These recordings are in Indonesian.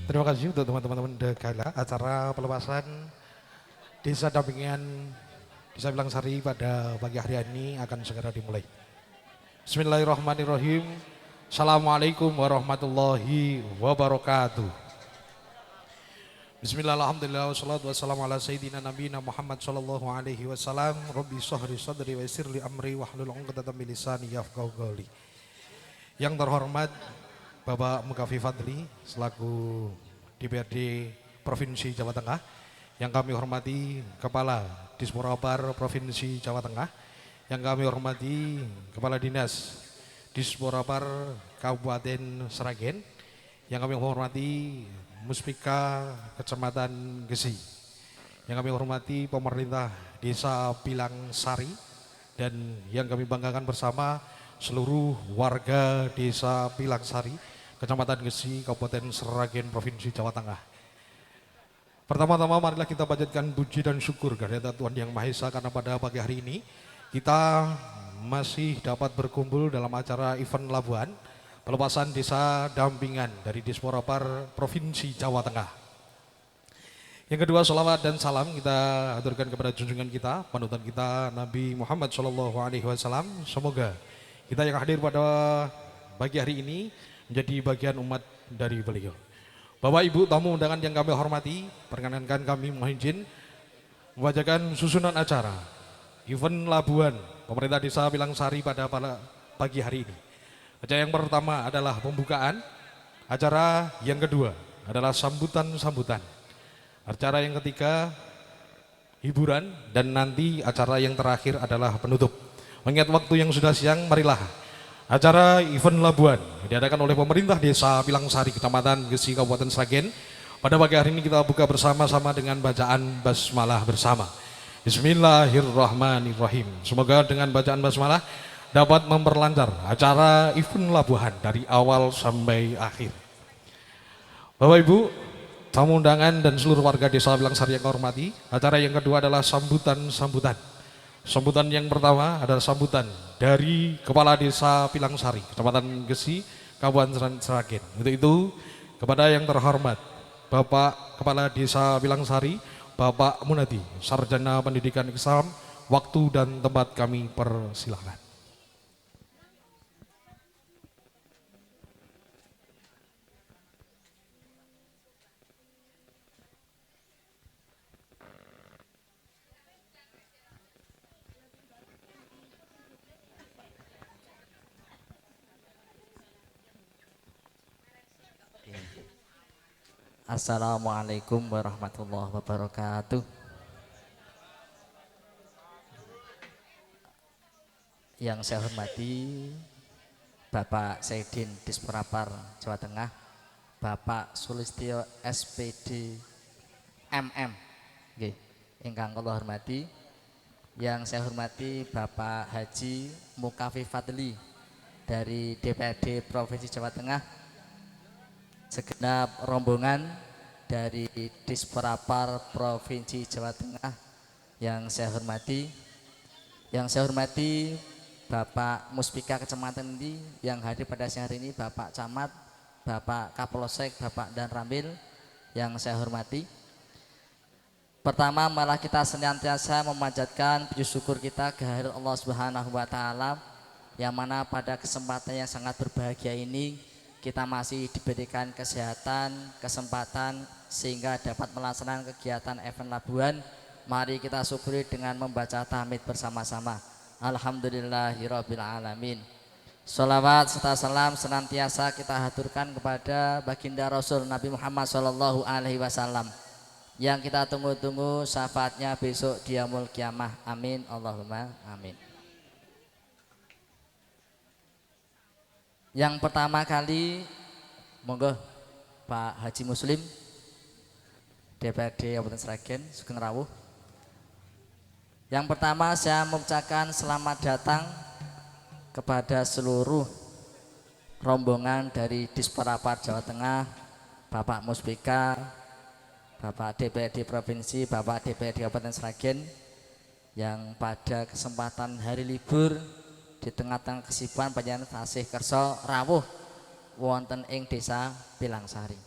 Terima kasih untuk teman-teman Degala. Acara pelepasan Desa Dampingan Desa Bilangsari pada pagi hari ini akan segera dimulai. Bismillahirrahmanirrahim. Assalamualaikum warahmatullahi wabarakatuh. Bismillahirrahmanirrahim. Wassalatu wassalamu ala sayyidina nabiyina Muhammad sallallahu alaihi wasallam. Rabbi shrah sadri wa yassir li amri wahlul 'uqdatam min lisani yafqahu qawli. Yang terhormat Bapak Mukafi Fadli selaku DPRD Provinsi Jawa Tengah, yang kami hormati Kepala Disporapar Provinsi Jawa Tengah, yang kami hormati Kepala Dinas Disporapar Kabupaten Sragen, yang kami hormati Muspika Kecamatan Gesi, yang kami hormati pemerintah Desa Pilangsari, dan yang kami banggakan bersama seluruh warga Desa Pilangsari, Kecamatan Gesi, Kabupaten Sragen, Provinsi Jawa Tengah. Pertama-tama marilah kita panjatkan puji dan syukur kehadirat Tuhan Yang Maha Esa, karena pada pagi hari ini kita masih dapat berkumpul dalam acara event Labuan pelepasan Desa Dampingan dari Disporapar Provinsi Jawa Tengah. Yang kedua, salawat dan salam kita aturkan kepada junjungan kita, panutan kita Nabi Muhammad SAW. Semoga kita yang hadir pada pagi hari ini menjadi bagian umat dari beliau. Bapak Ibu tamu undangan yang kami hormati, perkenankan kami mohon izin membacakan susunan acara event Labuan pemerintah Desa Pilangsari pada pagi hari ini. Acara yang pertama adalah pembukaan, acara yang kedua adalah sambutan-sambutan, acara yang ketiga hiburan, dan nanti acara yang terakhir adalah penutup. Mengingat waktu yang sudah siang, marilah acara event Labuan diadakan oleh pemerintah Desa Pilangsari, Kecamatan Gesi, Kabupaten Sragen. Pada pagi hari ini kita buka bersama-sama dengan bacaan basmalah bersama. Bismillahirrahmanirrahim. Semoga dengan bacaan basmalah dapat memperlancar acara event Labuan dari awal sampai akhir. Bapak Ibu tamu undangan dan seluruh warga Desa Pilangsari yang kami hormati, acara yang kedua adalah sambutan-sambutan. Sambutan yang pertama adalah sambutan dari Kepala Desa Pilangsari, Kecamatan Gesi, Kabupaten Sragen. Untuk itu, kepada yang terhormat Bapak Kepala Desa Pilangsari, Bapak Munadi, Sarjana Pendidikan Islam, waktu dan tempat kami persilahkan. Assalamualaikum warahmatullahi wabarakatuh. Yang saya hormati Bapak Saidin Disporapar Jawa Tengah, Bapak Sulistyo SPD MM, nggih, ingkang kula hormati. Yang saya hormati Bapak Haji Mukafi Fadli dari DPRD Provinsi Jawa Tengah, segenap rombongan dari Disporapar Provinsi Jawa Tengah yang saya hormati. Yang saya hormati Bapak Muspika Kecamatan ini yang hadir pada siang hari ini, Bapak Camat, Bapak Kapolsek, Bapak Dan Ramil yang saya hormati. Pertama, malah kita senantiasa memanjatkan puji syukur kita kehadirat Allah Subhanahu wa taala, yang mana pada kesempatan yang sangat berbahagia ini kita masih diberikan kesehatan, kesempatan sehingga dapat melaksanakan kegiatan event Labuan. Mari kita syukuri dengan membaca tahmid bersama-sama. Alhamdulillahirabbil alamin. Sholawat serta salam senantiasa kita haturkan kepada baginda Rasul Nabi Muhammad sallallahu alaihi wasallam yang kita tunggu-tunggu syafaatnya besok di yaumul kiamah. Amin Allahumma amin. Yang pertama kali, monggo Pak Haji Muslim, DPRD Kabupaten Sragen, Sugeng Rawuh. Yang pertama saya mengucapkan selamat datang kepada seluruh rombongan dari Disporapar Jawa Tengah, Bapak Muspika, Bapak DPRD Provinsi, Bapak DPRD Kabupaten Sragen, yang pada kesempatan hari libur di tengah-tengah kesibukan panjenengan tasih kersa rawuh wonten ing Desa Pilangsari.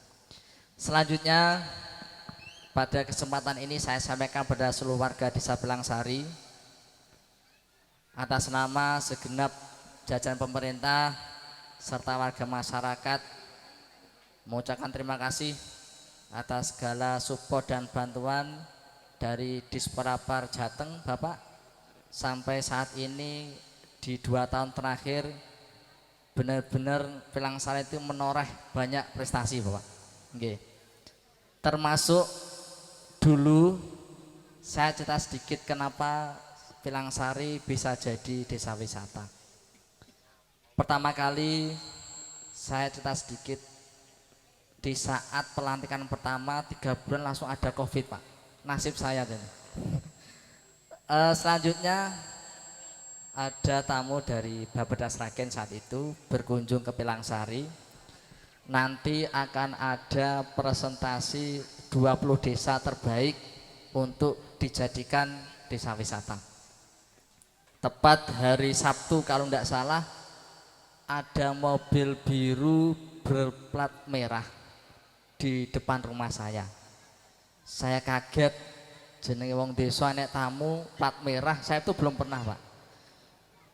Selanjutnya pada kesempatan ini saya sampaikan pada seluruh warga Desa Pelangsari atas nama segenap jajaran pemerintah serta warga masyarakat mengucapkan terima kasih atas segala support dan bantuan dari Disporapar Jateng Bapak. Sampai saat ini di 2 tahun terakhir benar-benar Pelangsari itu menoreh banyak prestasi Bapak. Oke. Termasuk dulu saya cerita sedikit kenapa Pelangsari bisa jadi desa wisata. Pertama kali saya cerita sedikit, di saat pelantikan pertama 3 bulan langsung ada COVID Pak. Nasib saya dan selanjutnya ada tamu dari Bapeda Sragen saat itu berkunjung ke Pelangsari. Nanti akan ada presentasi 20 desa terbaik untuk dijadikan desa wisata. Tepat hari Sabtu kalau tidak salah ada mobil biru berplat merah di depan rumah saya. Saya kaget, jenenge wong desa nek tamu plat merah, saya itu belum pernah Pak.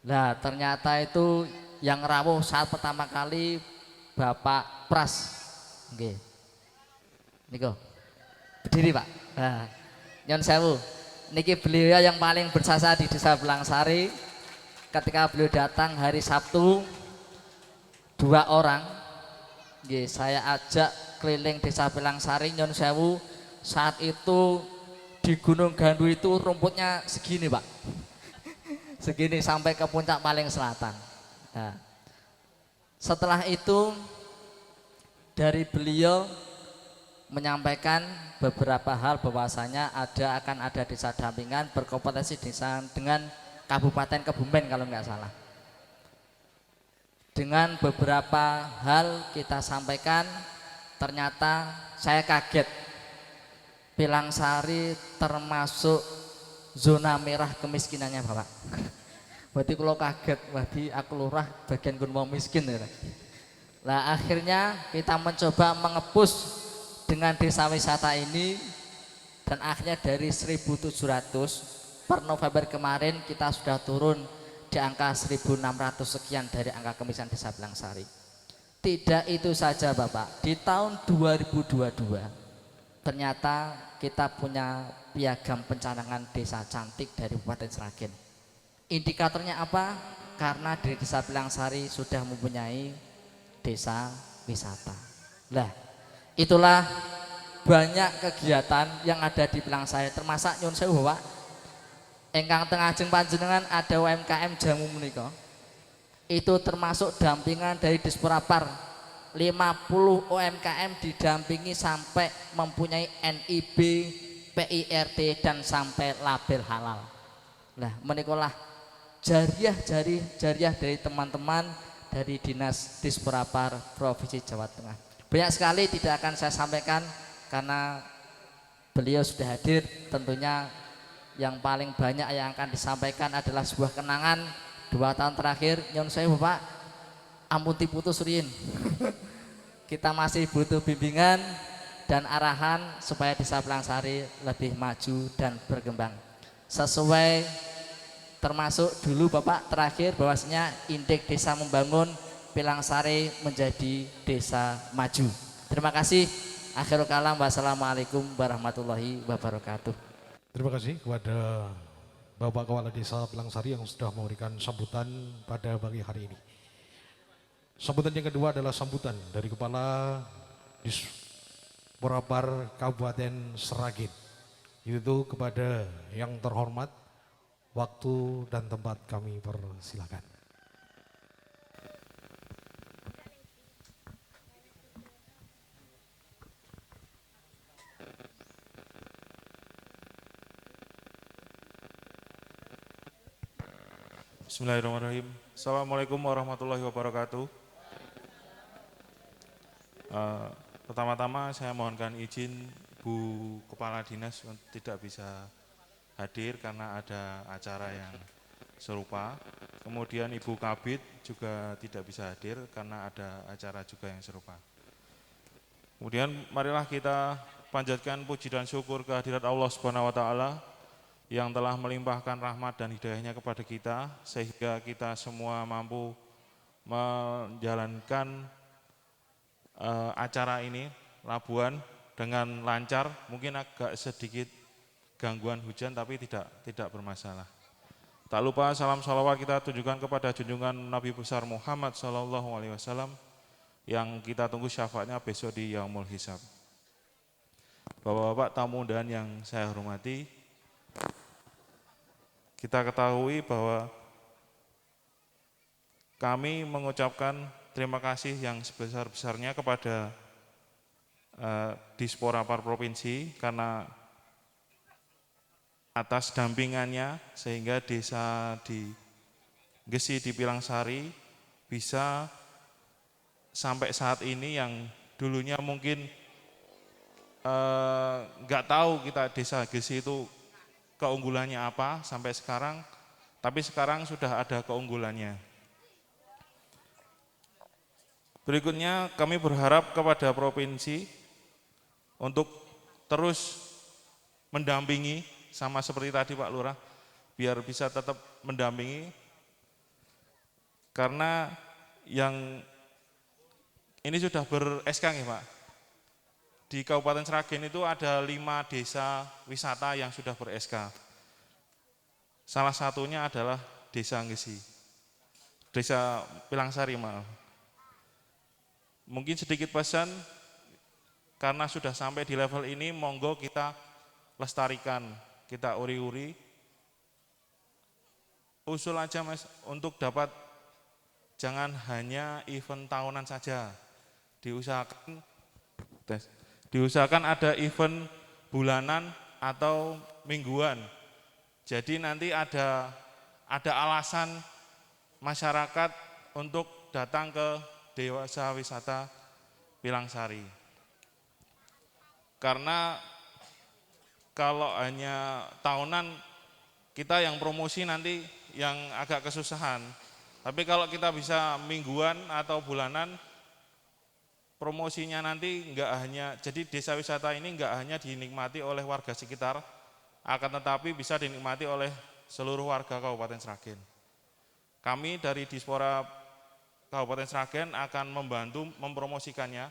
Nah ternyata itu yang rawuh saat pertama kali Bapak Pras. Nggih. Niko. Berdiri Pak. Nah, nyon sewu. Niki beliau yang paling berjasa di Desa Pelangsari. Ketika beliau datang hari Sabtu 2 orang, nggih, saya ajak keliling Desa Pelangsari nyon sewu. Saat itu di Gunung Gandu itu rumputnya segini Pak. Segini sampai ke puncak paling selatan. Nah, setelah itu dari beliau menyampaikan beberapa hal bahwasanya akan ada desa dampingan berkompetensi desa dengan Kabupaten Kebumen kalau nggak salah. Dengan beberapa hal kita sampaikan, ternyata saya kaget. Pelangsari termasuk zona merah kemiskinannya Bapak. Berarti kalau kaget, berarti aku lurah bagian gunung miskin ya. Nah akhirnya kita mencoba mengepus dengan desa wisata ini, dan akhirnya dari 1.700 per November kemarin kita sudah turun di angka 1.600 sekian dari angka kemiskinan Desa Pelangsari. Tidak itu saja Bapak, di tahun 2022 ternyata kita punya piagam pencanangan desa cantik dari Kabupaten Sragen. Indikatornya apa? Karena di Desa Pelangsari sudah mempunyai desa wisata. Lah, itulah banyak kegiatan yang ada di Pelangsari, termasuk nyun sewu Bapak. Engkang tengah ajeng panjenengan ada UMKM jamu menika. Itu termasuk dampingan dari Disporapar. 50 UMKM didampingi sampai mempunyai NIB, PIRT dan sampai label halal. Nah, menikolah jariah dari teman-teman dari Dinas Disporapar Provinsi Jawa Tengah. Banyak sekali tidak akan saya sampaikan karena beliau sudah hadir. Tentunya yang paling banyak yang akan disampaikan adalah sebuah kenangan 2 tahun terakhir. Nyon saya Bapak, ampun diputus rin. Kita masih butuh bimbingan dan arahan supaya Desa Pelangsari lebih maju dan berkembang. Sesuai termasuk dulu Bapak terakhir bahwasanya indeks desa membangun, Pelangsari menjadi desa maju. Terima kasih. Akhirul kalam, wassalamualaikum warahmatullahi wabarakatuh. Terima kasih kepada Bapak Kepala Desa Pelangsari yang sudah memberikan sambutan pada pagi hari ini. Sambutan yang kedua adalah sambutan dari Kepala Disporapar Kabupaten Sragen, yaitu kepada yang terhormat. Waktu dan tempat kami persilakan. Bismillahirrahmanirrahim. Assalamualaikum warahmatullahi wabarakatuh. Pertama-tama saya mohonkan izin Bu Kepala Dinas tidak bisa hadir karena ada acara yang serupa. Kemudian Ibu Kabid juga tidak bisa hadir karena ada acara juga yang serupa. Kemudian marilah kita panjatkan puji dan syukur kehadirat Allah Subhanahu wa taala yang telah melimpahkan rahmat dan hidayahnya kepada kita sehingga kita semua mampu menjalankan acara ini Labuan dengan lancar. Mungkin agak sedikit gangguan hujan tapi tidak bermasalah. Tak lupa salam salawat kita tunjukkan kepada junjungan Nabi besar Muhammad SAW yang kita tunggu syafaatnya besok di Yaumul Hisab. Bapak-bapak tamu undangan yang saya hormati, kita ketahui bahwa kami mengucapkan terima kasih yang sebesar-besarnya kepada Dispora Par Provinsi karena atas dampingannya sehingga desa di Gesi di Pilangsari bisa sampai saat ini yang dulunya mungkin nggak tahu kita desa Gesi itu keunggulannya apa sampai sekarang, tapi sekarang sudah ada keunggulannya. Berikutnya kami berharap kepada provinsi untuk terus mendampingi sama seperti tadi Pak Lurah, biar bisa tetap mendampingi karena yang ini sudah ber-SK nih Pak. Di Kabupaten Sragen itu ada 5 desa wisata yang sudah ber-SK. Salah satunya adalah Desa Gesi, Desa Pilangsari maaf. Mungkin sedikit pesan, karena sudah sampai di level ini, monggo kita lestarikan, kita uri-uri. Usul aja Mas, untuk dapat jangan hanya event tahunan saja, diusahakan ada event bulanan atau mingguan. Jadi nanti ada alasan masyarakat untuk datang ke Desa Wisata Pilangsari. Karena kalau hanya tahunan kita yang promosi nanti yang agak kesusahan. Tapi kalau kita bisa mingguan atau bulanan, promosinya nanti enggak hanya, jadi desa wisata ini enggak hanya dinikmati oleh warga sekitar, akan tetapi bisa dinikmati oleh seluruh warga Kabupaten Sragen. Kami dari Dispora Kabupaten Sragen akan membantu mempromosikannya.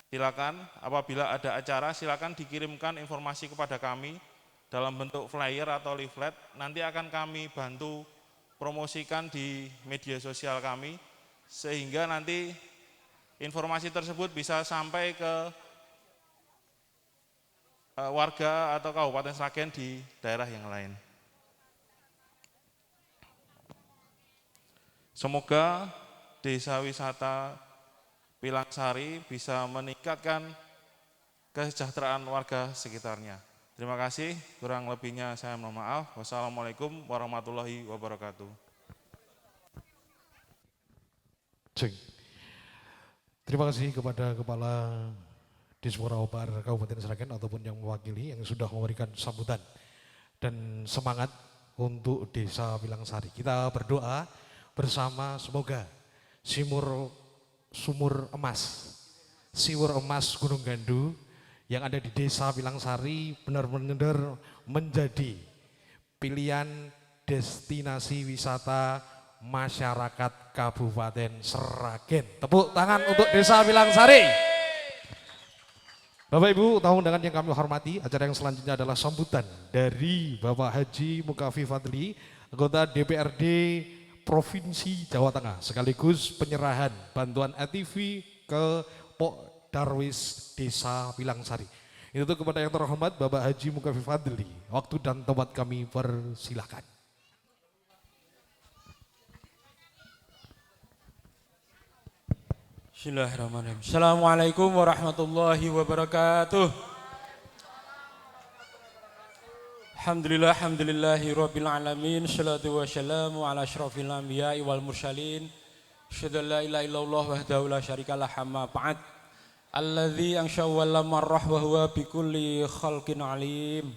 Silakan apabila ada acara silakan dikirimkan informasi kepada kami dalam bentuk flyer atau leaflet, nanti akan kami bantu promosikan di media sosial kami sehingga nanti informasi tersebut bisa sampai ke warga atau Kabupaten Sragen di daerah yang lain. Semoga desa wisata Pilangsari bisa meningkatkan kesejahteraan warga sekitarnya. Terima kasih, kurang lebihnya saya mohon maaf. Wassalamualaikum warahmatullahi wabarakatuh. Terima kasih kepada Kepala Dispora Par Kabupaten Sragen ataupun yang mewakili yang sudah memberikan sambutan dan semangat untuk Desa Pilangsari. Kita berdoa bersama semoga sumur emas Gunung Gandu yang ada di Desa Pilangsari benar-benar menjadi pilihan destinasi wisata masyarakat Kabupaten Sragen. Tepuk tangan untuk Desa Pilangsari. Bapak Ibu, tamu undangan yang kami hormati, acara yang selanjutnya adalah sambutan dari Bapak Haji Mukafi Fadli, anggota DPRD Provinsi Jawa Tengah, sekaligus penyerahan bantuan ATV ke Pok Darwis Desa Pilangsari. Itu kepada yang terhormat Bapak Haji Mukafi Fadli. Waktu dan tempat kami persilahkan. Bismillahirrahmanirrahim. Assalamualaikum warahmatullahi wabarakatuh. Alhamdulillahi rabbil alamin. Salatu wassalamu ala asyrafil anbiya'i wal mursalin. Asyhadu an la ilaha illallah wahdahu la syarikalah amma ba'd. Alladzi ansya'u wa lam marrah wa huwa bikulli khalqin alim.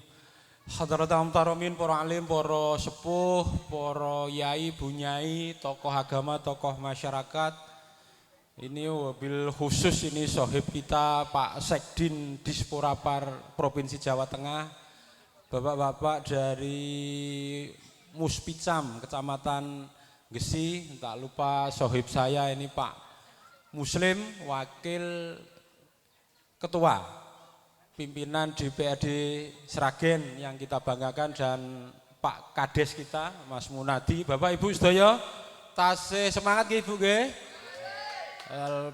Hadratam taramin, para alim, para sepuh, para yai, bunyai, tokoh agama, tokoh masyarakat, Ini wabil khusus ini sohib kita Pak Sekdin Disporapar Provinsi Jawa Tengah, bapak-bapak dari Muspicam Kecamatan Gesi, tak lupa sohib saya ini Pak Muslim, wakil ketua pimpinan DPRD Sragen yang kita banggakan, dan Pak Kades kita Mas Munadi. Bapak Ibu sedaya tasih semangat nggih Ibu nggih.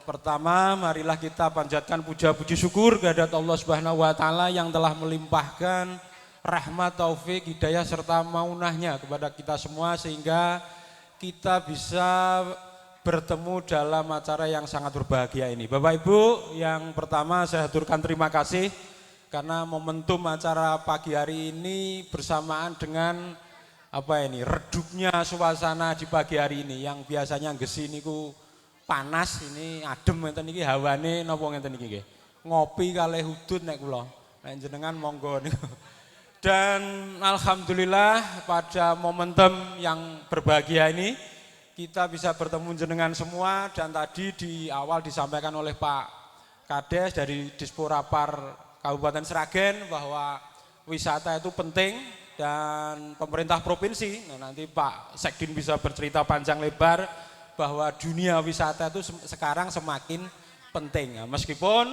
Pertama, marilah kita panjatkan puja puji syukur kehadirat Allah Subhanahu wa taala yang telah melimpahkan rahmat, taufik, hidayah serta maunahnya kepada kita semua sehingga kita bisa bertemu dalam acara yang sangat berbahagia ini. Bapak Ibu, yang pertama saya haturkan terima kasih karena momentum acara pagi hari ini bersamaan dengan redupnya suasana di pagi hari ini yang biasanya Gesi niku panas, ini adem ngeten iki hawane napa ngeten iki nggih. Ngopi kalih hudud nek kula. Nek jenengan monggo niku. Dan alhamdulillah pada momentum yang berbahagia ini kita bisa bertemu jenengan semua, dan tadi di awal disampaikan oleh Pak Kades dari Disporapar Kabupaten Sragen bahwa wisata itu penting dan pemerintah provinsi. Nah, nanti Pak Sekdin bisa bercerita panjang lebar bahwa dunia wisata itu sekarang semakin penting. Nah, meskipun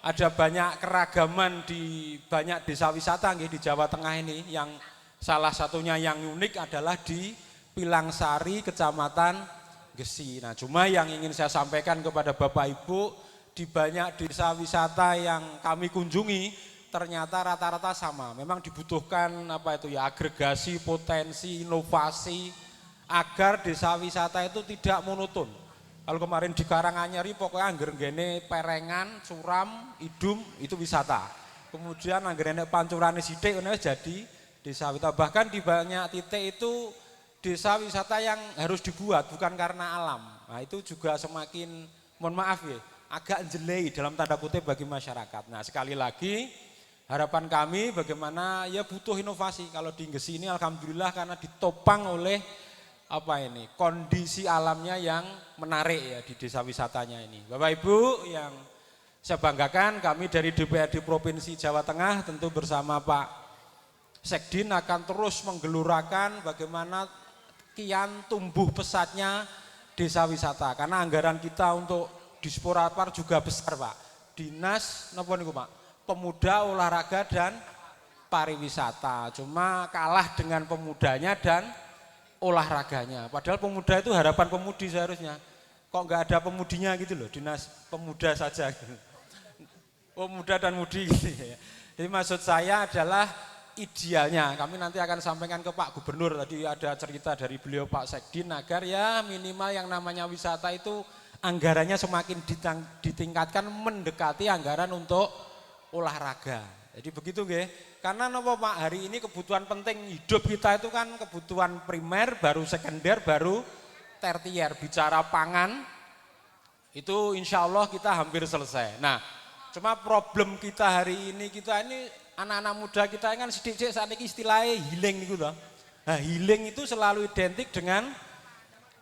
ada banyak keragaman di banyak desa wisata di Jawa Tengah ini, yang salah satunya yang unik adalah di Pilangsari, Kecamatan Gesi. Nah, cuma yang ingin saya sampaikan kepada Bapak Ibu, di banyak desa wisata yang kami kunjungi ternyata rata-rata sama. Memang dibutuhkan agregasi, potensi, inovasi agar desa wisata itu tidak monoton. Kalau kemarin di Karanganyar pokoknya angger ngene Perengan, Suram, Idum itu wisata. Kemudian angger nek Pancurane sithik jadi desa wisata. Bahkan di banyak titik itu desa wisata yang harus dibuat bukan karena alam. Nah, itu juga semakin mohon maaf ya, agak jelei dalam tanda kutip bagi masyarakat. Nah, sekali lagi harapan kami bagaimana ya butuh inovasi. Kalau di Gesi ini alhamdulillah karena ditopang oleh kondisi alamnya yang menarik ya di desa wisatanya ini. Bapak Ibu yang saya banggakan, kami dari DPRD Provinsi Jawa Tengah tentu bersama Pak Sekdin akan terus menggelurakan bagaimana kian tumbuh pesatnya desa wisata. Karena anggaran kita untuk Disporapar juga besar Pak. Dinas napa niku Pak? Pemuda, Olahraga dan Pariwisata. Cuma kalah dengan pemudanya dan olahraganya. Padahal pemuda itu harapan pemudi seharusnya. Kok nggak ada pemudinya gitu loh, dinas pemuda saja. Pemuda dan mudi gitu ya. Jadi maksud saya adalah idealnya, kami nanti akan sampaikan ke Pak Gubernur, tadi ada cerita dari beliau Pak Sekdin, agar ya minimal yang namanya wisata itu anggarannya semakin ditingkatkan mendekati anggaran untuk olahraga. Jadi begitu nggih. Karena napa Pak, hari ini kebutuhan penting hidup kita itu kan kebutuhan primer, baru sekunder, baru tertier. Bicara pangan itu insya Allah kita hampir selesai. Nah, cuma problem kita hari ini, kita ini anak-anak muda kita kan sedikit saat ini istilahnya healing gitu loh. Nah, healing itu selalu identik dengan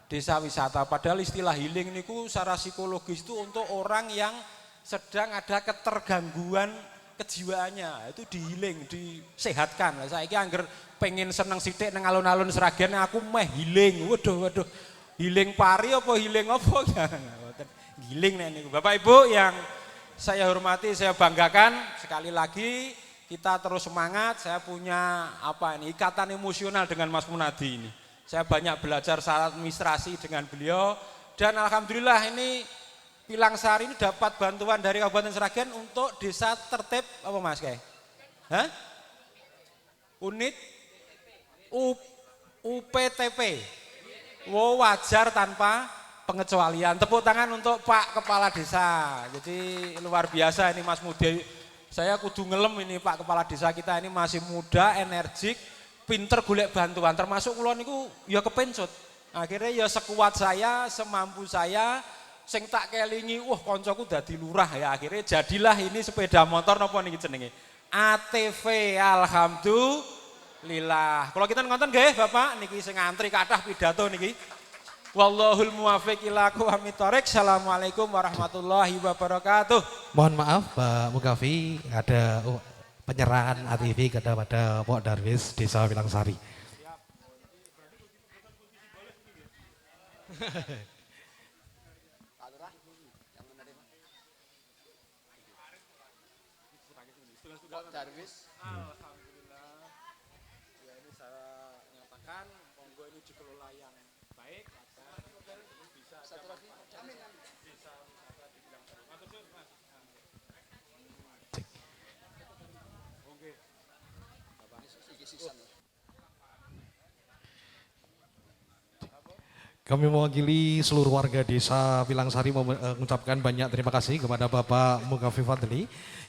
desa wisata. Padahal istilah healing niku secara psikologis itu untuk orang yang sedang ada ketergangguan kejiwaannya, itu di healing, disehatkan. Saya ini anggar pengen seneng sithik nang alun-alun Sragen, aku meh healing. Waduh, healing pari apa healing apa? Healing nek niku. Bapak Ibu yang saya hormati, saya banggakan, sekali lagi kita terus semangat. Saya punya ikatan emosional dengan Mas Munadi ini. Saya banyak belajar soal administrasi dengan beliau, dan alhamdulillah ini Pilangsari ini dapat bantuan dari Kabupaten Sragen untuk desa tertib apa Mas kayak? Hah? Unit UPTP. Wow, wajar tanpa pengecualian. Tepuk tangan untuk Pak Kepala Desa. Jadi luar biasa ini Mas Mudi. Saya kudu ngelem ini Pak Kepala Desa kita ini masih muda, energik, pinter golek bantuan. Termasuk kula niku ya kepencut. Akhirnya ya sekuat saya, semampu saya. Sing tak kelingi, koncoku dadi lurah ya, akhirnya jadilah ini sepeda motor napa niki jenenge? ATV. Alhamdulillah. Kalau kita nonton nggih Bapak niki sing ngantri kathah pidato niki. Wallahul muwaffiq ila aqwamit thoriq. Assalamualaikum warahmatullahi wabarakatuh. Mohon maaf Pak Mukafi, ada penyerahan ATV kepada Pok Darwis Desa Wilangsari. Alhamdulillah. Ya ini saya nyatakan monggo ini dikelola yang baik agar bisa dapat desa wisata di Wilangsari. Matur suwun Mas. Oke. Kami mewakili seluruh warga desa Wilangsari mengucapkan banyak terima kasih kepada Bapak Mukafi Fadli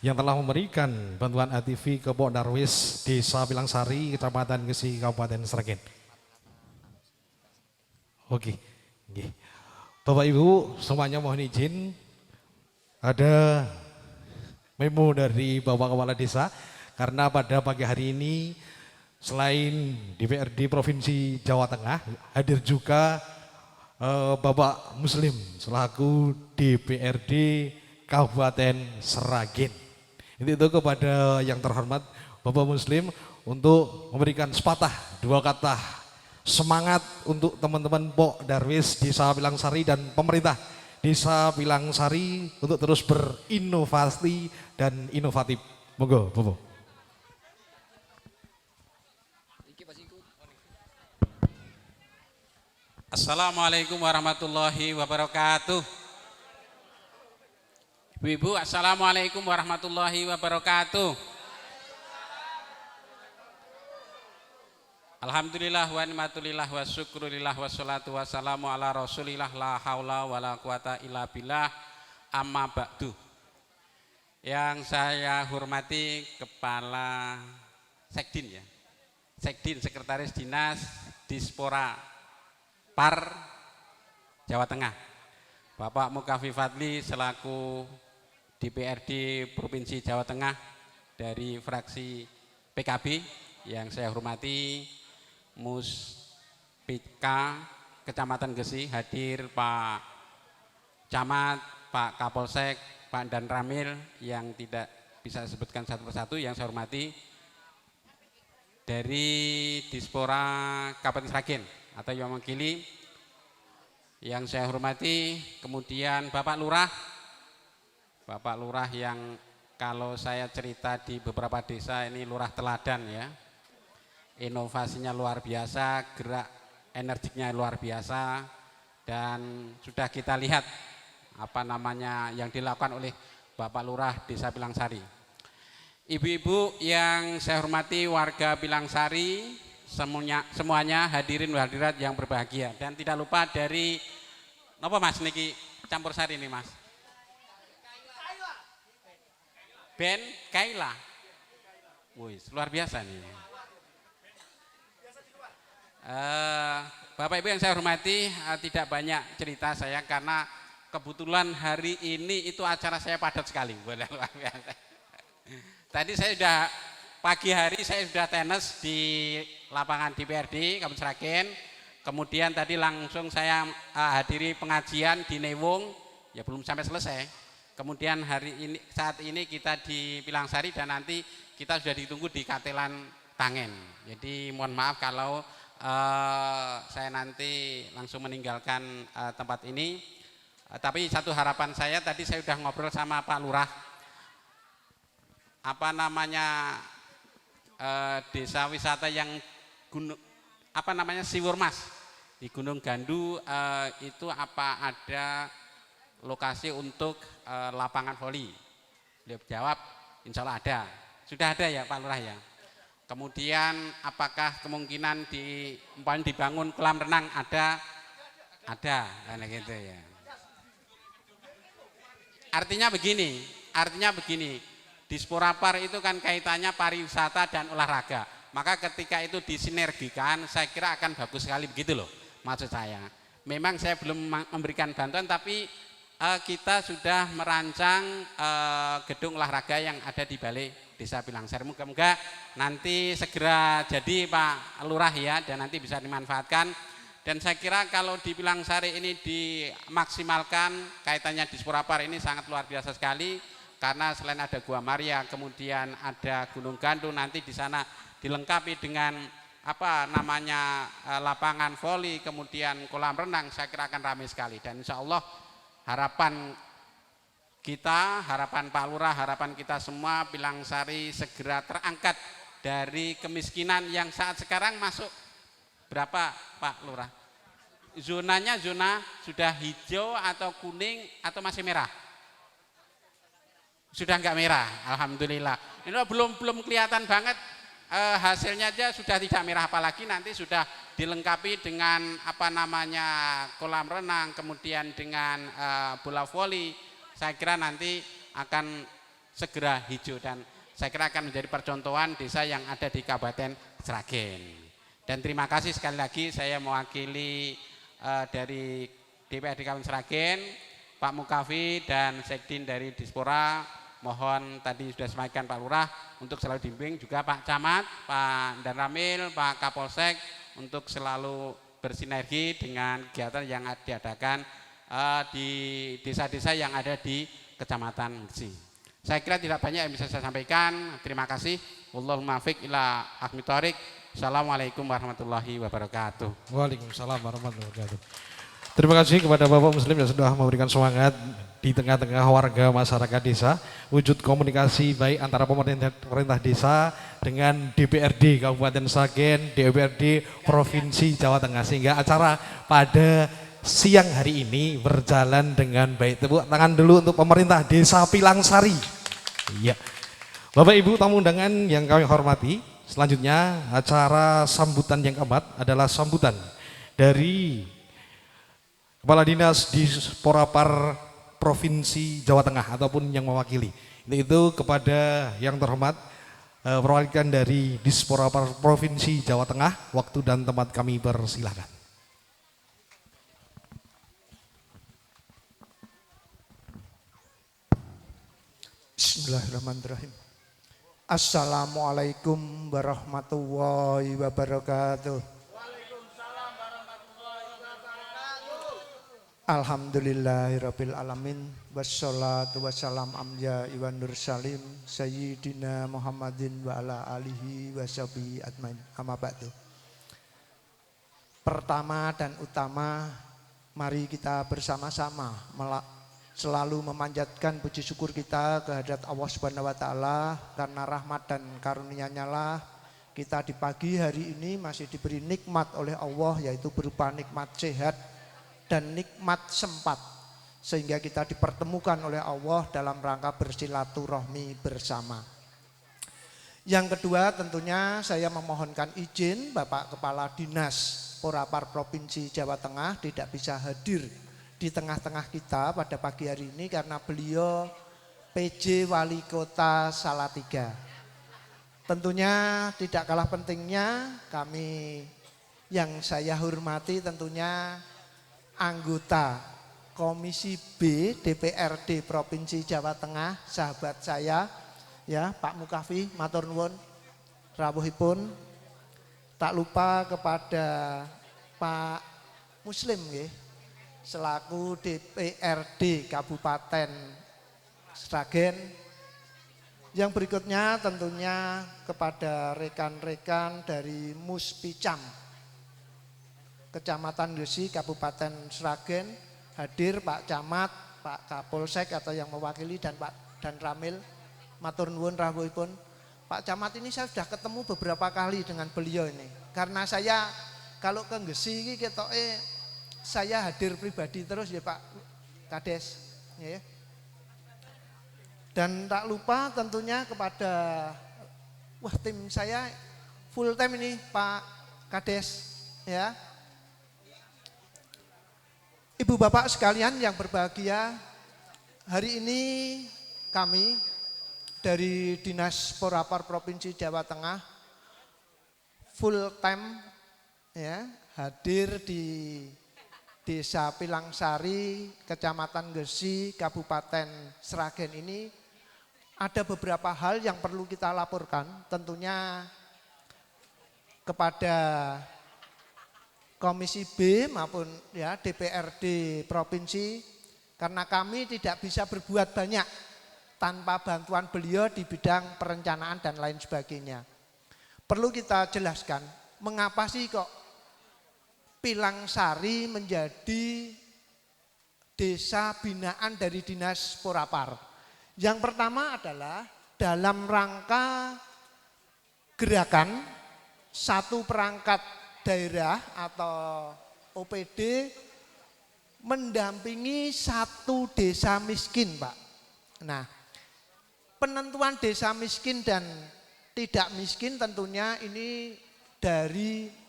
yang telah memberikan bantuan ATV ke Pok Darwis Desa Wilangsari, Kecamatan Gesi, Kabupaten Sragen. Oke, okay. Bapak Ibu semuanya mohon izin, ada memo dari Bapak Kepala Desa karena pada pagi hari ini selain DPRD Provinsi Jawa Tengah hadir juga Bapak Muslim selaku DPRD Kabupaten Sragen. Itu kepada yang terhormat Bapak Muslim untuk memberikan sepatah dua kata semangat untuk teman-teman Pok Darwis Desa Wilangsari dan pemerintah Desa Wilangsari untuk terus berinovasi dan inovatif. Monggo, Bapak. Assalamualaikum warahmatullahi wabarakatuh. Ibu-ibu, assalamualaikum warahmatullahi wabarakatuh. Alhamdulillah wa ni'matulillah wa syukrulillah wa salatu wassalamu ala rasulillah la haula wa la quwata illa billah amma ba'du. Yang saya hormati Kepala Sekdin ya, Sekdin Sekretaris Dinas Dispora Par Jawa Tengah, Bapak Mukafi Fadli selaku DPRD Provinsi Jawa Tengah dari fraksi PKB yang saya hormati, Muspika Kecamatan Gesi, hadir Pak Camat, Pak Kapolsek, Pak Dan Ramil yang tidak bisa disebutkan satu persatu, yang saya hormati dari Dispora Kabupaten Sragen atau yang mewakili, yang saya hormati, kemudian Bapak Lurah yang kalau saya cerita di beberapa desa ini lurah teladan ya, inovasinya luar biasa, gerak energiknya luar biasa, dan sudah kita lihat apa namanya yang dilakukan oleh Bapak Lurah Desa Wilangsari. Ibu-ibu yang saya hormati, warga Wilangsari semuanya, hadirin hadirat yang berbahagia, dan tidak lupa dari apa Mas niki campur sari ini Mas, Ben Kaila, wih luar biasa nih. Bapak Ibu yang saya hormati, tidak banyak cerita saya karena kebetulan hari ini itu acara saya padat sekali. Luar biasa. Tadi saya sudah pagi hari saya sudah tenis di lapangan DPRD Kabupaten Sragen. Kemudian tadi langsung saya hadiri pengajian di Newung, ya belum sampai selesai. Kemudian saat ini kita di Wilangsari dan nanti kita sudah ditunggu di Katelan Tangen. Jadi mohon maaf kalau saya nanti langsung meninggalkan tempat ini. Tapi satu harapan saya, tadi saya sudah ngobrol sama Pak Lurah. Apa namanya desa wisata yang Siwurmas di Gunung Gandu itu apa ada lokasi untuk lapangan voli? Beliau jawab, insya Allah ada. Sudah ada ya Pak Lurah ya. Kemudian apakah kemungkinan dibangun kolam renang? Ada, karena gitu ya. Artinya begini, Disporapar itu kan kaitannya pariwisata dan olahraga. Maka ketika itu disinergikan, saya kira akan bagus sekali, begitu loh maksud saya. Memang saya belum memberikan bantuan, tapi kita sudah merancang gedung olahraga yang ada di Balai Desa Wilangsari. Moga-moga nanti segera jadi Pak Lurah ya, dan nanti bisa dimanfaatkan. Dan saya kira kalau di Pilangsari ini dimaksimalkan, kaitannya di Purapar ini sangat luar biasa sekali, karena selain ada Gua Maria, kemudian ada Gunung Gandung, nanti di sana dilengkapi dengan lapangan voli, kemudian kolam renang, saya kira akan ramai sekali. Dan insya Allah harapan kita, harapan Pak Lurah, harapan kita semua, Pilangsari segera terangkat dari kemiskinan yang saat sekarang masuk berapa Pak Lurah? Zonanya zona sudah hijau atau kuning atau masih merah? Sudah enggak merah, alhamdulillah. Ini belum kelihatan banget hasilnya aja sudah tidak merah, apalagi nanti sudah dilengkapi dengan kolam renang, kemudian dengan bola voli. Saya kira nanti akan segera hijau dan saya kira akan menjadi percontohan desa yang ada di Kabupaten Sragen. Dan terima kasih sekali lagi, saya mewakili dari DPRD Kabupaten Sragen, Pak Mukafi dan Sekdin dari Dispora, mohon tadi sudah sampaikan Pak Lurah untuk selalu bimbing, juga Pak Camat, Pak Dan Ramil, Pak Kapolsek untuk selalu bersinergi dengan kegiatan yang diadakan di desa-desa yang ada di Kecamatan Gesi. Saya kira tidak banyak yang bisa saya sampaikan. Terima kasih. Wallahul muwaffiq ila aqwamit thoriq. Assalamualaikum warahmatullahi wabarakatuh. Waalaikumsalam warahmatullahi wabarakatuh. Terima kasih kepada Bapak Muslim yang sudah memberikan semangat di tengah-tengah warga masyarakat desa, wujud komunikasi baik antara pemerintah desa dengan DPRD Kabupaten Sragen, DPRD Provinsi Jawa Tengah, sehingga acara pada siang hari ini berjalan dengan baik. Tepuk tangan dulu untuk pemerintah Desa Pilangsari. Iya. Bapak Ibu tamu undangan yang kami hormati, selanjutnya acara sambutan yang keempat adalah sambutan dari Kepala Dinas Disporapar Provinsi Jawa Tengah ataupun yang mewakili. Itu kepada yang terhormat perwakilan dari Disporapar Provinsi Jawa Tengah, waktu dan tempat kami persilahkan. Bismillahirrahmanirrahim. Assalamualaikum warahmatullahi wabarakatuh. Waalaikumsalam warahmatullahi wabarakatuh. Alhamdulillahirabbil alamin wassalatu wassalam amja iwan nur salim sayyidina Muhammadin wa ala alihi washabihi ajmain. Amma ba'du. Pertama dan utama, mari kita bersama-sama selalu memanjatkan puji syukur kita kehadirat Allah Subhanahu wa taala, karena rahmat dan karunia-Nya lah kita di pagi hari ini masih diberi nikmat oleh Allah, yaitu berupa nikmat sehat dan nikmat sempat, sehingga kita dipertemukan oleh Allah dalam rangka bersilaturahmi bersama. Yang kedua, tentunya saya memohonkan izin Bapak Kepala Dinas Porapar Provinsi Jawa Tengah tidak bisa hadir di tengah-tengah kita pada pagi hari ini karena beliau PJ Wali Kota Salatiga. Tentunya tidak kalah pentingnya kami yang saya hormati tentunya anggota Komisi B DPRD Provinsi Jawa Tengah, sahabat saya ya Pak Mukafi, matur nuwun rawuhipun. Tak lupa kepada Pak Muslim nggih, selaku DPRD Kabupaten Sragen. Yang berikutnya tentunya kepada rekan-rekan dari Muspicam Kecamatan Gesi Kabupaten Sragen, hadir Pak Camat, Pak Kapolsek atau yang mewakili, dan Pak Dan Ramil, matur nuwun rawuhipun. Pak Camat ini saya sudah ketemu beberapa kali dengan beliau ini, karena saya kalau ke Gesi ini ketoke saya hadir pribadi terus ya Pak Kades ya. Dan tak lupa tentunya kepada tim saya full time ini Pak Kades ya. Ibu bapak sekalian yang berbahagia, hari ini kami dari Dinas Porapar Provinsi Jawa Tengah full time ya hadir di Desa Pilangsari, Kecamatan Gesi, Kabupaten Sragen ini. Ada beberapa hal yang perlu kita laporkan, tentunya kepada Komisi B maupun ya DPRD provinsi, karena kami tidak bisa berbuat banyak tanpa bantuan beliau di bidang perencanaan dan lain sebagainya. Perlu kita jelaskan, mengapa sih kok Pilangsari menjadi desa binaan dari Dinas Porapar. Yang pertama adalah dalam rangka gerakan satu perangkat daerah atau OPD mendampingi satu desa miskin, Pak. Nah, penentuan desa miskin dan tidak miskin tentunya ini dari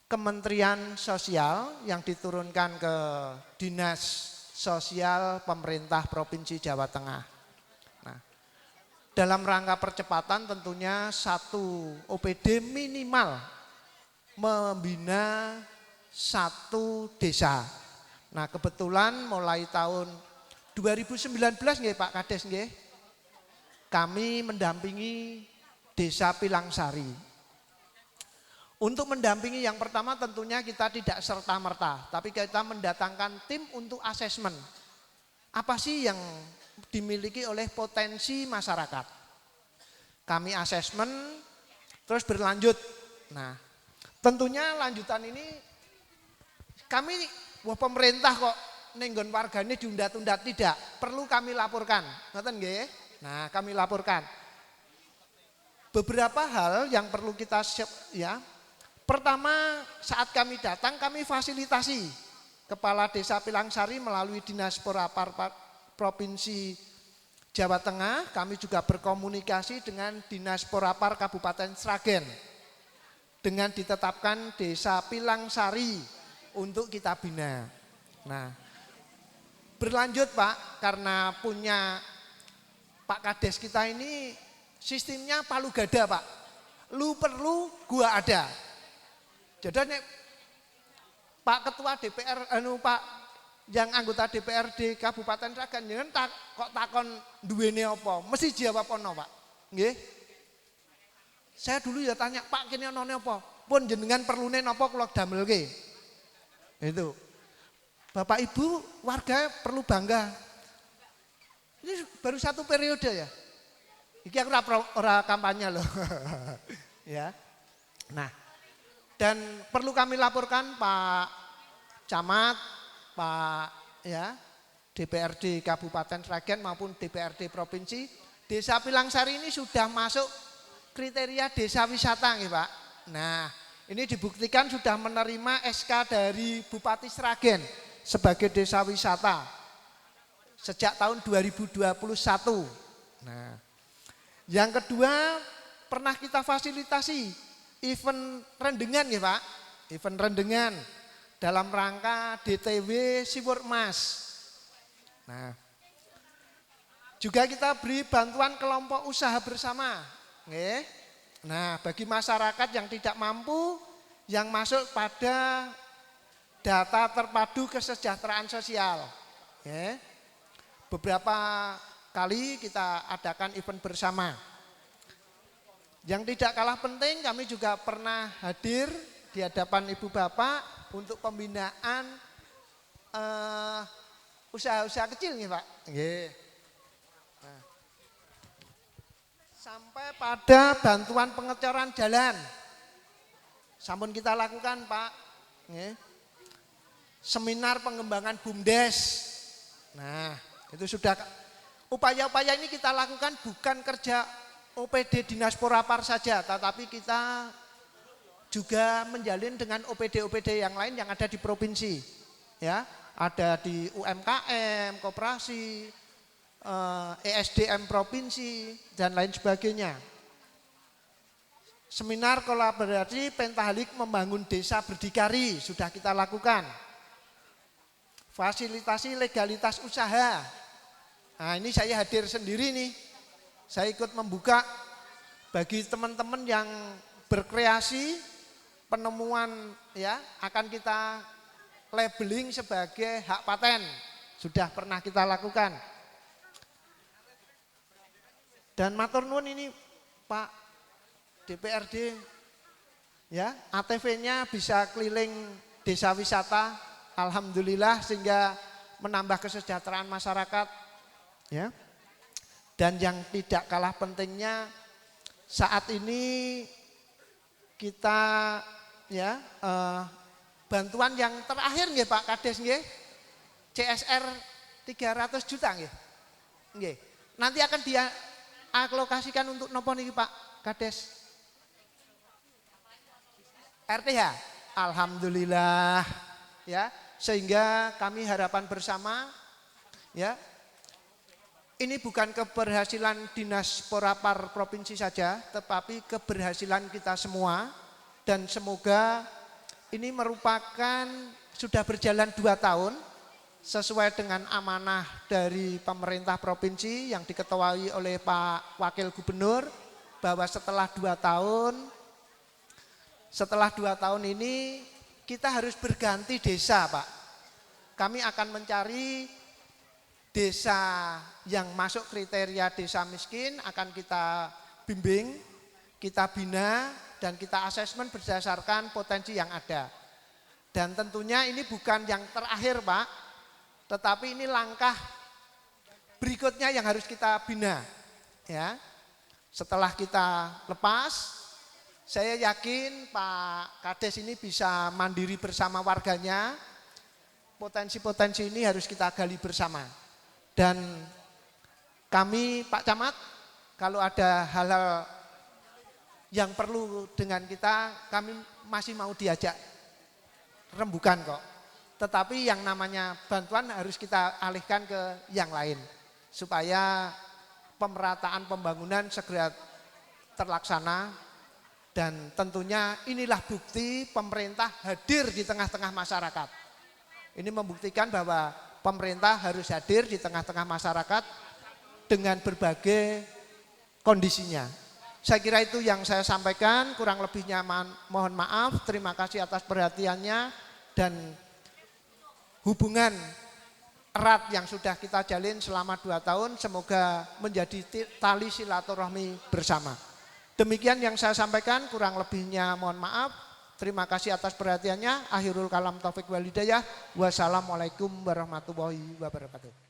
Kementerian Sosial yang diturunkan ke Dinas Sosial Pemerintah Provinsi Jawa Tengah. Nah, dalam rangka percepatan tentunya satu OPD minimal membina satu desa. Nah, kebetulan mulai tahun 2019 nggih Pak Kades nggih, kami mendampingi Desa Pilangsari. Untuk mendampingi yang pertama tentunya kita tidak serta-merta, tapi kita mendatangkan tim untuk asesmen. Apa sih yang dimiliki oleh potensi masyarakat? Kami asesmen, terus berlanjut. Nah, tentunya lanjutan ini kami, wah pemerintah kok nenggon warganya diunda-tunda, tidak. Perlu kami laporkan, ngoten nggih? Nah, kami laporkan. Beberapa hal yang perlu kita ya. Pertama, saat kami datang kami fasilitasi Kepala Desa Pilangsari melalui Dinas Porapar Provinsi Jawa Tengah. Kami juga berkomunikasi dengan Dinas Porapar Kabupaten Sragen dengan ditetapkan Desa Pilangsari untuk kita bina. Nah, berlanjut Pak, karena punya Pak Kades kita ini sistemnya palu gada Pak. Lu perlu, gua ada. Jadi Pak Ketua DPR, Pak yang anggota DPRD Kabupaten Sragen, jangan kok takon duwene apa, mesti jawab ono Pak. Nggih. Saya dulu ya tanya, Pak kene onone apa? Pun jenengan perlune napa kula damelke. Itu. Bapak Ibu warga perlu bangga. Ini baru satu periode ya. Iki aku ora kampanye loh. Ya. Nah, dan perlu kami laporkan Pak Camat, Pak ya, DPRD Kabupaten Sragen maupun DPRD Provinsi, Desa Pilangsari ini sudah masuk kriteria desa wisata nggih Pak. Nah, ini dibuktikan sudah menerima SK dari Bupati Sragen sebagai desa wisata sejak tahun 2021. Nah, yang kedua pernah kita fasilitasi event rendengan ya Pak, event rendengan dalam rangka DTW Siwur Emas. Nah, juga kita beri bantuan kelompok usaha bersama. Nggih. Nah, bagi masyarakat yang tidak mampu, yang masuk pada data terpadu kesejahteraan sosial. Nggih. Beberapa kali kita adakan event bersama. Yang tidak kalah penting, kami juga pernah hadir di hadapan Ibu Bapak untuk pembinaan usaha-usaha kecil nih Pak. Nggih. Nah, sampai pada bantuan pengecoran jalan. Sampun kita lakukan Pak. Nggih. Seminar pengembangan BUMDes. Nah, itu sudah upaya-upaya ini kita lakukan bukan kerja OPD Dinas Porapar saja, tetapi kita juga menjalin dengan OPD-OPD yang lain yang ada di provinsi. Ya, ada di UMKM, koperasi, ESDM provinsi dan lain sebagainya. Seminar kolaborasi Pentahalik membangun desa berdikari sudah kita lakukan. Fasilitasi legalitas usaha. Nah, ini saya hadir sendiri nih. Saya ikut membuka bagi teman-teman yang berkreasi penemuan ya akan kita labeling sebagai hak paten. Sudah pernah kita lakukan. Dan matur nuwun ini Pak DPRD Ya, ATV-nya bisa keliling desa wisata, alhamdulillah, sehingga menambah kesejahteraan masyarakat. Ya. Dan yang tidak kalah pentingnya, saat ini kita ya bantuan yang terakhir nggih Pak Kades nggih, CSR 300 juta nggih. Nggih. Nanti akan dia alokasikan untuk nopo niki Pak Kades? RTH. Alhamdulillah ya, sehingga kami harapan bersama ya, ini bukan keberhasilan Dinas Porapar Provinsi saja, tetapi keberhasilan kita semua, dan semoga ini merupakan sudah berjalan 2 tahun sesuai dengan amanah dari pemerintah provinsi yang diketuai oleh Pak Wakil Gubernur, bahwa setelah 2 tahun ini kita harus berganti desa Pak. Kami akan mencari desa yang masuk kriteria desa miskin, akan kita bimbing, kita bina, dan kita asesmen berdasarkan potensi yang ada. Dan tentunya ini bukan yang terakhir Pak, tetapi ini langkah berikutnya yang harus kita bina. Ya. Setelah kita lepas, saya yakin Pak Kades ini bisa mandiri bersama warganya. Potensi-potensi ini harus kita gali bersama. Dan kami Pak Camat, kalau ada hal-hal yang perlu dengan kita, kami masih mau diajak rembukan kok. Tetapi yang namanya bantuan harus kita alihkan ke yang lain, supaya pemerataan pembangunan segera terlaksana. Dan tentunya inilah bukti pemerintah hadir di tengah-tengah masyarakat. Ini membuktikan bahwa pemerintah harus hadir di tengah-tengah masyarakat dengan berbagai kondisinya. Saya kira itu yang saya sampaikan, kurang lebihnya mohon maaf. Terima kasih atas perhatiannya, dan hubungan erat yang sudah kita jalin selama 2 tahun semoga menjadi tali silaturahmi bersama. Demikian yang saya sampaikan, kurang lebihnya mohon maaf. Terima kasih atas perhatiannya. Akhirul kalam taufik wal hidayah. Wassalamualaikum warahmatullahi wabarakatuh.